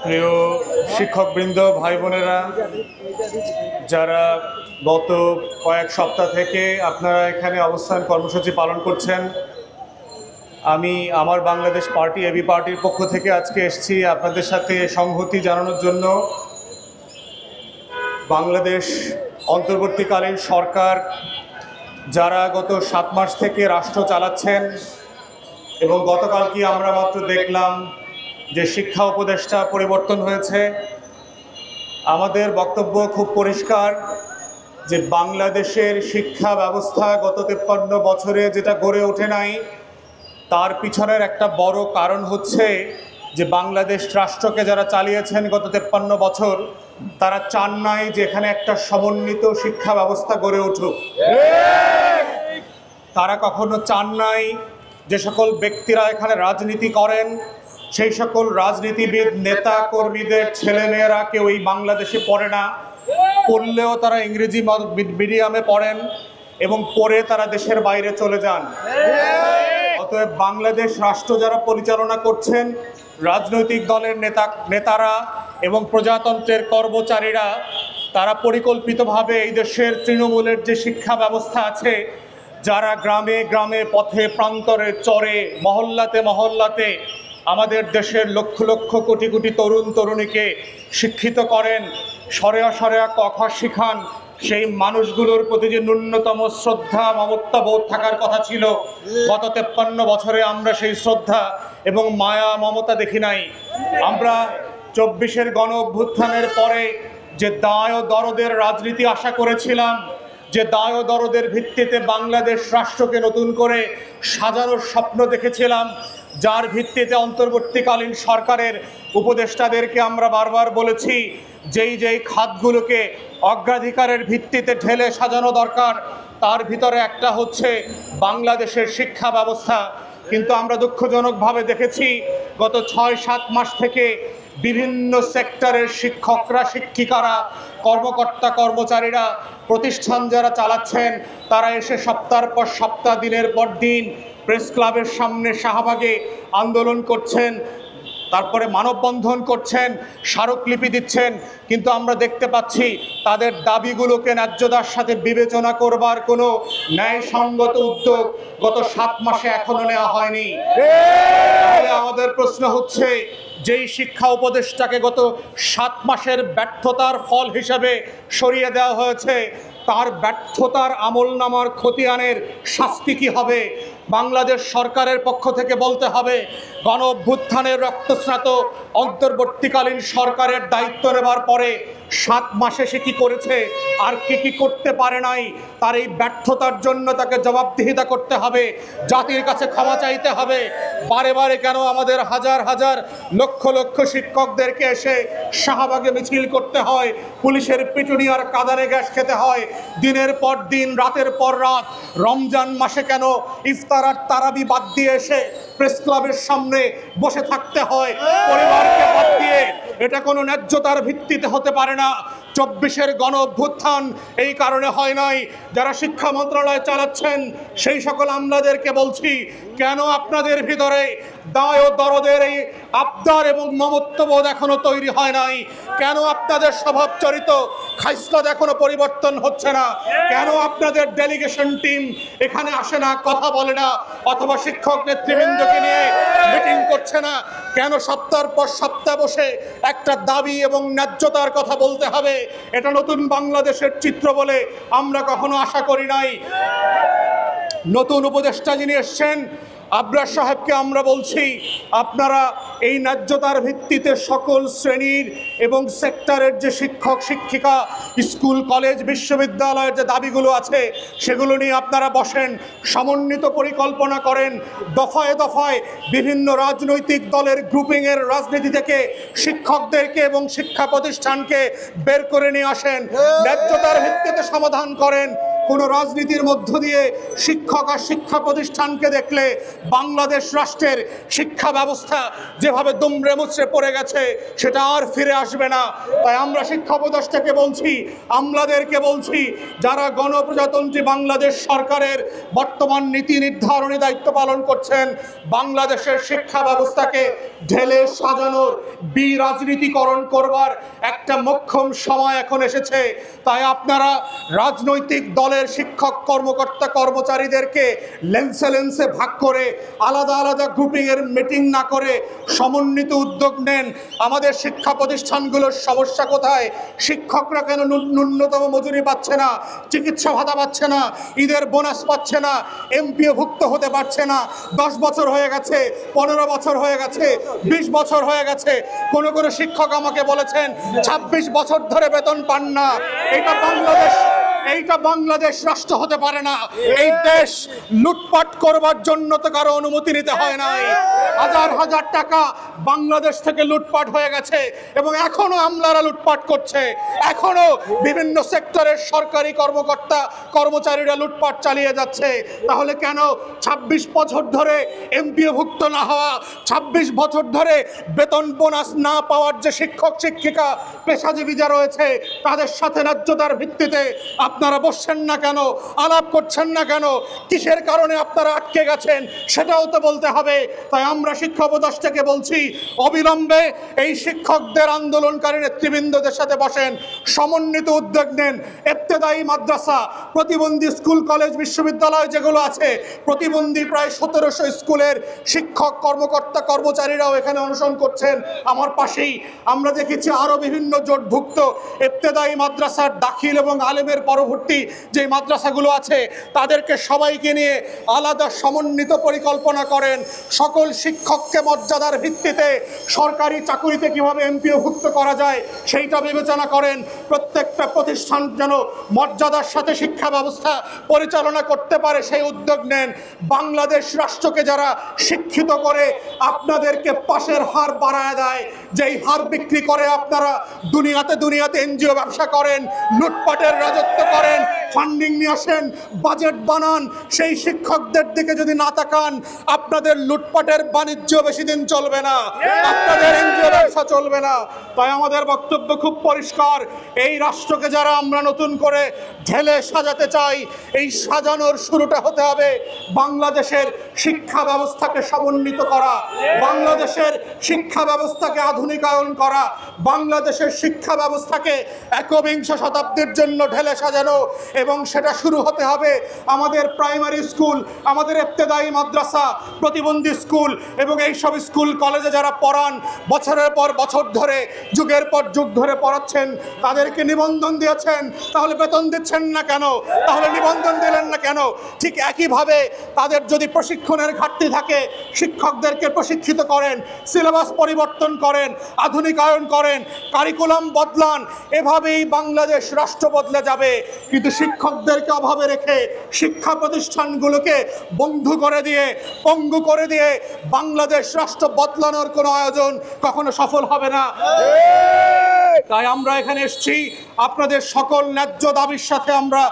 প্রিয় শিক্ষকবৃন্দ, ভাই বোনেরা, যারা গত কয়েক সপ্তাহ থেকে আপনারা এখানে অবস্থান কর্মসূচি পালন করছেন, আমি আমার বাংলাদেশ পার্টি এবি পার্টির পক্ষ থেকে আজকে এসেছি আপনাদের সাথে সংহতি জানানোর জন্য। বাংলাদেশ অন্তর্বর্তীকালীন সরকার যারা গত 7 মাস থেকে রাষ্ট্র চালাচ্ছেন এবং গতকালকে আমরা মাত্র দেখলাম যে শিক্ষা উপদেষ্টা পরিবর্তন হয়েছে, আমাদের বক্তব্য খুব পরিষ্কার যে বাংলাদেশের শিক্ষা ব্যবস্থা গত 53 বছরে যেটা গড়ে ওঠে নাই, তার পিছনের একটা বড় কারণ হচ্ছে যে বাংলাদেশ রাষ্ট্রকে যারা চালিয়েছেন গত 53 বছর, তারা চান নাই যে এখানে একটা সমন্বিত শিক্ষা ব্যবস্থা গড়ে উঠুক। তারা কখনো চান নাই যে সকল ব্যক্তিরা এখানে রাজনীতি করেন, সেই সকল রাজনীতিবিদ, নেতা কর্মীদের ছেলেমেয়েরা কেউ এই বাংলাদেশে পড়ে না, পড়লেও তারা ইংরেজি মিডিয়ামে পড়েন এবং পড়ে তারা দেশের বাইরে চলে যান। অতএব বাংলাদেশ রাষ্ট্র যারা পরিচালনা করছেন, রাজনৈতিক দলের নেতারা এবং প্রজাতন্ত্রের কর্মচারীরা, তারা পরিকল্পিতভাবে এই দেশের তৃণমূলের যে শিক্ষা ব্যবস্থা আছে, যারা গ্রামে গ্রামে, পথে প্রান্তরে, চরে, মহল্লাতে মহল্লাতে আমাদের দেশের লক্ষ লক্ষ কোটি কোটি তরুণ তরুণীকে শিক্ষিত করেন, সরেয়া সরেয়া ক খ শিখান, সেই মানুষগুলোর প্রতি যে ন্যূনতম শ্রদ্ধা মমতাবোধ থাকার কথা ছিল, গত 53 বছরে আমরা সেই শ্রদ্ধা এবং মায়া মমতা দেখি নাই। আমরা 24-এর গণ অভ্যুত্থানের পরে যে দায় ও দরদের রাজনীতি আশা করেছিলাম, যে দায় ও দরদের ভিত্তিতে বাংলাদেশ রাষ্ট্রকে নতুন করে সাজানোর স্বপ্ন দেখেছিলাম, যার ভিত্তিতে অন্তর্বর্তীকালীন সরকারের উপদেষ্টাদেরকে আমরা বারবার বলেছি যেই খাতগুলোকে অগ্রাধিকারের ভিত্তিতে ঢেলে সাজানো দরকার, তার ভিতরে একটা হচ্ছে বাংলাদেশের শিক্ষা ব্যবস্থা। কিন্তু আমরা দুঃখজনকভাবে দেখেছি গত 6-7 মাস থেকে বিভিন্ন সেক্টরের শিক্ষকরা, শিক্ষিকারা, কর্মকর্তা কর্মচারীরা, প্রতিষ্ঠান যারা চালাচ্ছেন, তারা এসে সপ্তাহের পর সপ্তাহ, দিনের পর দিন প্রেস ক্লাবের সামনে শাহবাগে আন্দোলন করছেন, তারপরে মানববন্ধন করছেন, স্মারকলিপি দিচ্ছেন, কিন্তু আমরা দেখতে পাচ্ছি তাদের দাবিগুলোকে ন্যায্যতার সাথে বিবেচনা করবার কোনো ন্যায়সঙ্গত উদ্যোগ গত 7 মাসে এখনো নেওয়া হয়নি। তাহলে আমাদের প্রশ্ন হচ্ছে, যেই শিক্ষা উপদেষ্টাকে গত 7 মাসের ব্যর্থতার ফল হিসেবে সরিয়ে দেওয়া হয়েছে, তার ব্যর্থতার আমলনামার খতিয়ানের শাস্তি কী হবে? বাংলাদেশ সরকারের পক্ষ থেকে বলতে হবে, গণ অভ্যুত্থানের রক্তস্নাত অন্তর্বর্তীকালীন সরকারের দায়িত্ব নেবার পরে 7 মাসে সে কী করেছে আর কি করতে পারে নাই, তার এই ব্যর্থতার জন্য তাকে জবাবদিহিতা করতে হবে, জাতির কাছে ক্ষমা চাইতে হবে। বারে বারে কেন আমাদের হাজার হাজার লক্ষ লক্ষ শিক্ষকদেরকে এসে শাহবাগে মিছিল করতে হয়, পুলিশের পিটুনি আর কাঁদানে গ্যাস খেতে হয়, দিনের পর দিন, রাতের পর রাত? রমজান মাসে কেন ইফতার আর তারাবি বাদ দিয়ে এসে প্রেস ক্লাবের সামনে বসে থাকতে হয় পরিবারকে বাদ দিয়ে? এটা কোনো ন্যায্যতার ভিত্তিতে হতে পারে না। 24-এর গণ অভ্যুত্থান এই কারণে হয় নাই। যারা শিক্ষা মন্ত্রণালয় চালাচ্ছেন, সেই সকল আমলাদেরকে বলছি, কেন আপনাদের ভিতরে দায় ও দরদের এই আবদার এবং মমত্ববোধ এখনো তৈরি হয় নাই? কেন আপনাদের স্বভাব চরিত খাইসলত এখনো পরিবর্তন হচ্ছে না? কেন আপনাদের ডেলিগেশন টিম এখানে আসে না, কথা বলে না, অথবা শিক্ষক নেতৃবৃন্দকে নিয়ে মিটিং করছে না? কেন সপ্তাহের পর সপ্তাহ বসে একটা দাবি এবং ন্যায্যতার কথা বলতে হবে? এটা নতুন বাংলাদেশের চিত্র বলে আমরা কখনো আশা করি নাই। নতুন উপদেষ্টা যিনি এসছেন, আবরার সাহেবকে আমরা বলছি, আপনারা এই ন্যায্যতার ভিত্তিতে সকল শ্রেণীর এবং সেক্টরের যে শিক্ষক শিক্ষিকা, স্কুল কলেজ বিশ্ববিদ্যালয়ের যে দাবিগুলো আছে, সেগুলো নিয়ে আপনারা বসেন, সমন্বিত পরিকল্পনা করেন, দফায় দফায় বিভিন্ন রাজনৈতিক দলের গ্রুপিংয়ের রাজনীতি থেকে শিক্ষকদেরকে এবং শিক্ষা প্রতিষ্ঠানকে বের করে নিয়ে আসেন, ন্যায্যতার ভিত্তিতে সমাধান করেন। কোনো রাজনীতির মধ্য দিয়ে শিক্ষক আর শিক্ষা প্রতিষ্ঠানকে দেখলে বাংলাদেশ রাষ্ট্রের শিক্ষা ব্যবস্থা যেভাবে দুমড়ে মুচড়ে পড়ে গেছে সেটা আর ফিরে আসবে না। তাই আমরা শিক্ষা উপদেষ্টাকে বলছি, আমলাদেরকে বলছি, যারা গণপ্রজাতন্ত্রী বাংলাদেশ সরকারের বর্তমান নীতি নির্ধারণী দায়িত্ব পালন করছেন, বাংলাদেশের শিক্ষা ব্যবস্থাকে ঢেলে সাজানোর বিরাজনীতিকরণ করবার একটা মোক্ষম সময় এখন এসেছে। তাই আপনারা রাজনৈতিক দলের শিক্ষক কর্মকর্তা কর্মচারীদেরকে লেন্সে লেন্সে ভাগ করে আলাদা আলাদা গ্রুপিংয়ের মিটিং না করে সমন্বিত উদ্যোগ নেন। আমাদের শিক্ষা প্রতিষ্ঠানগুলোর সমস্যা কোথায়? শিক্ষকরা কেন ন্যূনতম মজুরি পাচ্ছে না, চিকিৎসা ভাতা পাচ্ছে না, ঈদের বোনাস পাচ্ছে না, এমপিওভুক্ত হতে পারছে না? 10 বছর হয়ে গেছে, 15 বছর হয়ে গেছে, 20 বছর হয়ে গেছে। কোনো কোনো শিক্ষক আমাকে বলেছেন 26 বছর ধরে বেতন পান না। এইটা বাংলাদেশ রাষ্ট্র হতে পারে না। এই দেশ লুটপাট করবার জন্য তো কারো অনুমতি নিতে হয় নাই। হাজার হাজার টাকা বাংলাদেশ থেকে লুটপাট হয়ে গেছে এবং এখনো আমলারা লুটপাট করছে। এখনো বিভিন্ন সেক্টরের সরকারি কর্মকর্তা কর্মচারীরা লুটপাট চালিয়ে যাচ্ছে। তাহলে কেন 26 বছর ধরে এমপিওভুক্ত না হওয়া, 26 বছর ধরে বেতন বোনাস না পাওয়ার যে শিক্ষক শিক্ষিকা পেশাজীবী যা রয়েছে তাদের সাথে ন্যায্যতার ভিত্তিতে আপনারা বসছেন না কেন, আলাপ করছেন না কেন? কিসের কারণে আপনারা আটকে গেছেন সেটাও তো বলতে হবে। তাই আমরা শিক্ষা উপদেষ্টাকে বলছি, অবিলম্বে এই শিক্ষকদের আন্দোলনকারী নেতৃবৃন্দদের সাথে বসেন, সমন্বিত উদ্যোগ নেন। ইবতেদায়ী মাদ্রাসা, প্রতিবন্ধী স্কুল কলেজ বিশ্ববিদ্যালয় যেগুলো আছে, প্রতিবন্ধী প্রায় 1700 স্কুলের শিক্ষক কর্মকর্তা কর্মচারীরাও এখানে অনশন করছেন আমার পাশেই। আমরা দেখেছি আরও বিভিন্ন জোটভুক্ত ইবতেদায়ী মাদ্রাসার দাখিল এবং আলেমের পরবর্তী যে মাদ্রাসাগুলো আছে তাদেরকে সবাইকে নিয়ে আলাদা সমন্বিত পরিকল্পনা করেন। সকল শিক্ষককে মর্যাদার ভিত্তিতে সরকারি চাকুরিতে কিভাবে এমপিওভুক্ত করা যায় সেইটা বিবেচনা করেন। প্রত্যেকটা প্রতিষ্ঠান যেন মর্যাদার সাথে শিক্ষা ব্যবস্থা পরিচালনা করতে পারে সেই উদ্যোগ নেন। বাংলাদেশ রাষ্ট্রকে যারা শিক্ষিত করে আপনাদেরকে পাশের হার বাড়ায় দেয়, যেই হার বিক্রি করে আপনারা দুনিয়াতে এনজিও ব্যবসা করেন, লুটপাটের রাজত্ব করেন, ফান্ডিং নিয়ে আসেন, বাজেট বানান, সেই শিক্ষকদের দিকে যদি না তাকান আপনাদের লুটপাটের বাণিজ্য বেশি দিন চলবে না, আপনাদের এনজিও ব্যবসা চলবে না। তাই আমাদের বক্তব্য খুব পরিষ্কার, এই রাষ্ট্রকে যারা আমরা নতুন করে ঢেলে সাজাতে চাই, এই সাজানোর শুরুটা হতে হবে বাংলাদেশের শিক্ষা ব্যবস্থাকে সমন্বিত করা, বাংলাদেশের শিক্ষা ব্যবস্থাকে আধুনিকায়ন করা, বাংলাদেশের শিক্ষা ব্যবস্থাকে একবিংশ শতাব্দীর জন্য ঢেলে সাজানো। এবং সেটা শুরু হতে হবে আমাদের প্রাইমারি স্কুল, আমাদের ইবতেদায়ী মাদ্রাসা, প্রতিবন্ধী স্কুল এবং এই সব স্কুল কলেজে যারা পড়ান, বছরের পর বছর ধরে যুগের পর যুগ ধরে পড়াচ্ছেন, তাদেরকে নিবন্ধন দিয়েছেন, তাহলে বেতন দিচ্ছেন না কেন? তাহলে নিবন্ধন দিলেন না কেন? ঠিক একইভাবে তাদের যদি প্রশিক্ষণের ঘাটতি থাকে, শিক্ষকদেরকে প্রশিক্ষিত করেন, সিলেবাস পরিবর্তন করেন, আধুনিকায়ন করেন, কারিকুলাম বদলান। এভাবেই বাংলাদেশ রাষ্ট্র বদলে যাবে। কিন্তু শিক্ষকদেরকে অভাবে রেখে শিক্ষা প্রতিষ্ঠানগুলোকে বন্ধু করে দিয়ে, পঙ্গু করে দিয়ে বাংলাদেশ রাষ্ট্র বদলানোর কোনো আয়োজন কখনো সফল হবে না। তাই আমরা এখানে এসেছি আপনাদের সকল ন্যায্য দাবির সাথে আমরা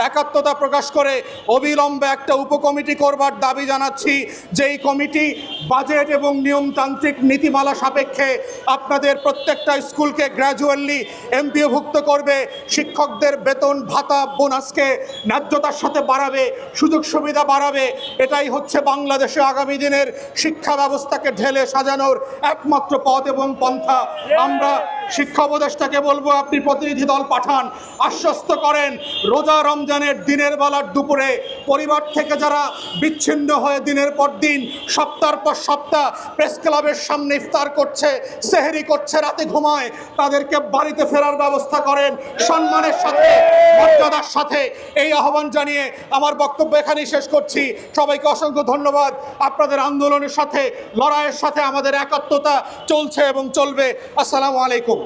একাত্মতা প্রকাশ করে অবিলম্বে একটা উপকমিটি করবার দাবি জানাচ্ছি, যেই কমিটি বাজেট এবং নিয়মতান্ত্রিক নীতিমালা সাপেক্ষে আপনাদের প্রত্যেকটা স্কুলকে গ্র্যাজুয়ালি এমপিওভুক্ত করবে, শিক্ষকদের বেতন ভাতা বোনাসকে ন্যায্যতার সাথে বাড়াবে, সুযোগ সুবিধা বাড়াবে। এটাই হচ্ছে বাংলাদেশে আগামী দিনের শিক্ষা ব্যবস্থাকে ঢেলে সাজানোর একমাত্র পথ এবং পন্থা। আমরা শিক্ষা উপদেষ্টাকে বলবো, আপনি প্রতিনিধি দল পাঠান, আশ্বস্ত করেন রোজা রমজানের দিনের বেলার দুপুরে পরিবার থেকে যারা বিচ্ছিন্ন হয়ে দিনের পর দিন সপ্তাহের পর সপ্তাহ প্রেস ক্লাবের সামনে ইফতার করছে, সেহরি করছে, রাতে ঘুমায়, তাদেরকে বাড়িতে ফেরার ব্যবস্থা করেন সম্মানের সাথে, মর্যাদার সাথে। এই আহ্বান জানিয়ে আমার বক্তব্য এখানেই শেষ করছি। সবাইকে অসংখ্য ধন্যবাদ। আপনাদের আন্দোলনের সাথে, লড়াইয়ের সাথে আমাদের একাত্মতা চলছে এবং চলবে। আসসালামু আলাইকুম।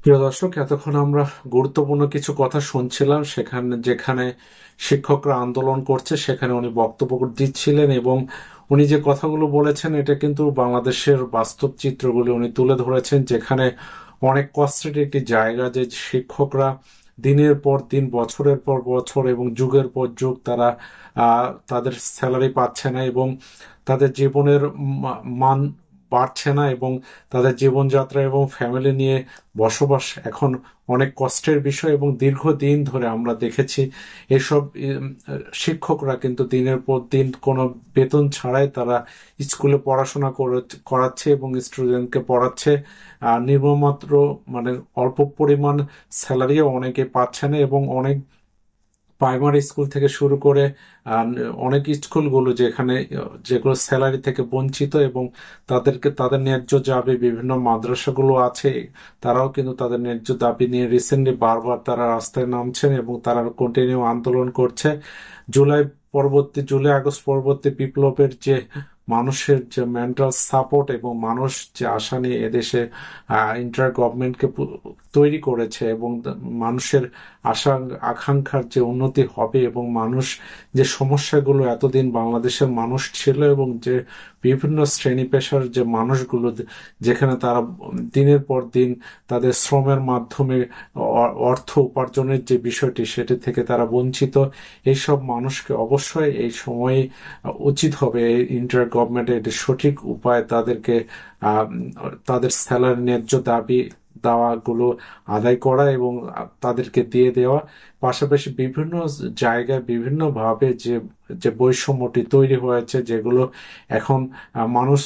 প্রিয় দর্শক, এতক্ষণ আমরা গুরুত্বপূর্ণ কিছু কথা শুনছিলাম। যেখানে শিক্ষকরা আন্দোলন করছে সেখানে উনি বক্তব্য দিচ্ছিলেন এবং উনি যে কথাগুলো বলেছেন এটা কিন্তু বাংলাদেশের বাস্তব চিত্রগুলো উনি তুলে ধরেছেন, যেখানে অনেক কষ্টের একটি জায়গা যে শিক্ষকরা দিনের পর দিন, বছরের পর বছর এবং যুগের পর যুগ তারা তাদের স্যালারি পাচ্ছে না এবং তাদের জীবনের মান বাড়ছে না এবং তাদের জীবনযাত্রা এবং ফ্যামিলি নিয়ে বসবাস এখন অনেক কষ্টের বিষয়। এবং দীর্ঘদিন ধরে আমরা দেখেছি এসব শিক্ষকরা কিন্তু দিনের পর দিন কোনো বেতন ছাড়াই তারা স্কুলে পড়াশোনা করাচ্ছে এবং স্টুডেন্টকে পড়াচ্ছে। নিম্নমাত্র মানে অল্প পরিমাণ স্যালারিও অনেকে পাচ্ছে না এবং অনেক প্রাইমারি স্কুল থেকে শুরু করে অনেক স্কুলগুলো যেগুলো স্যালারি থেকে বঞ্চিত এবং তাদের ন্যায্য দাবি, বিভিন্ন মাদ্রাসাগুলো আছে তারাও কিন্তু তাদের ন্যায্য দাবি নিয়ে রিসেন্টলি বারবার তারা রাস্তায় নামছেন এবং তারা কন্টিনিউ আন্দোলন করছে। জুলাই আগস্ট পরবর্তী বিপ্লবের যে মানুষের যে মেন্টাল সাপোর্ট এবং মানুষ যে আশা নিয়ে এদেশে ইন্টার গভর্নমেন্টকে তৈরি করেছে এবং মানুষের আশা আকাঙ্ক্ষার যে উন্নতি হবে এবং মানুষ যে সমস্যাগুলো এতদিন বাংলাদেশের মানুষ ছিল এবং যে বিভিন্ন শ্রেণী পেশার যে মানুষগুলো যেখানে তারা দিনের পর দিন তাদের শ্রমের মাধ্যমে অর্থ উপার্জনের যে বিষয়টি সেটি থেকে তারা বঞ্চিত, এইসব মানুষকে অবশ্যই এই সময়ে উচিত হবে ইন্টার গভর্নমেন্টের একটি সঠিক উপায় তাদেরকে তাদের স্যালারি ন্যায্য দাওয়াগুলো আদায় করা এবং তাদেরকে দিয়ে দেওয়া। পাশাপাশি বিভিন্ন জায়গায় বিভিন্নভাবে যে বৈষম্যটি তৈরি হয়েছে যেগুলো এখন মানুষ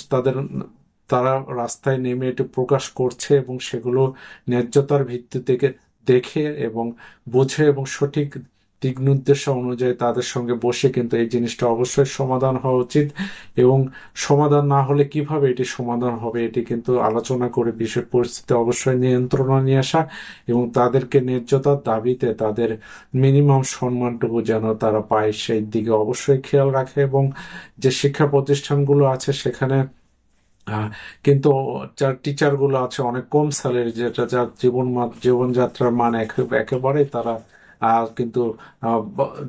তারা রাস্তায় নেমে এটি প্রকাশ করছে এবং সেগুলো ন্যায্যতার ভিত্তি থেকে দেখে এবং বুঝে এবং সঠিক দিক নির্দেশনা অনুযায়ী তাদের সঙ্গে বসে কিন্তু এই জিনিসটা অবশ্যই সমাধান হওয়া উচিত। এবং সমাধান না হলে কিভাবে এটি সমাধান হবে এটি কিন্তু আলোচনা করে বিষয় পরিস্থিতি অবশ্যই নিয়ন্ত্রণে নিয়ে আসা এবং তাদেরকে ন্যায্যতার দাবিতে তাদের মিনিমাম সম্মানটুকু যেন তারা পায় সেই দিকে অবশ্যই খেয়াল রাখে। এবং যে শিক্ষা প্রতিষ্ঠানগুলো আছে সেখানে কিন্তু যার টিচার গুলো আছে অনেক কম স্যালারি, যেটা যার জীবনযাত্রার মান একেবারে তারা কিন্তু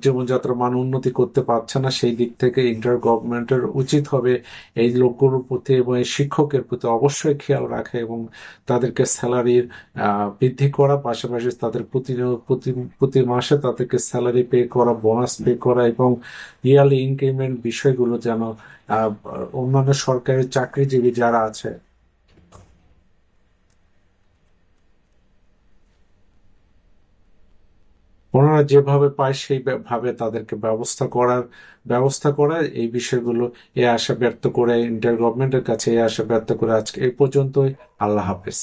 জীবনযাত্রার মান উন্নতি করতে পারছে না। সেই দিক থেকে ইন্টার গভর্নমেন্টের উচিত হবে এই লোকগুলোর প্রতি এবং এই শিক্ষকের প্রতি অবশ্যই খেয়াল রাখা এবং তাদেরকে স্যালারির বৃদ্ধি করা, পাশাপাশি তাদের প্রতি মাসে তাদেরকে স্যালারি পে করা, বোনাস পে করা এবং ইয়ারলি ইনক্রিমেন্ট বিষয়গুলো যেন অন্যান্য সরকারি চাকরিজীবী যারা আছে ওনারা যেভাবে পায় সেই ভাবে তাদেরকে ব্যবস্থা করার এই বিষয়গুলো এ আশা ব্যক্ত করে ইন্টার গভর্নমেন্টের কাছে এই আশা ব্যক্ত করে আজকে এই পর্যন্তই। আল্লাহ হাফেজ।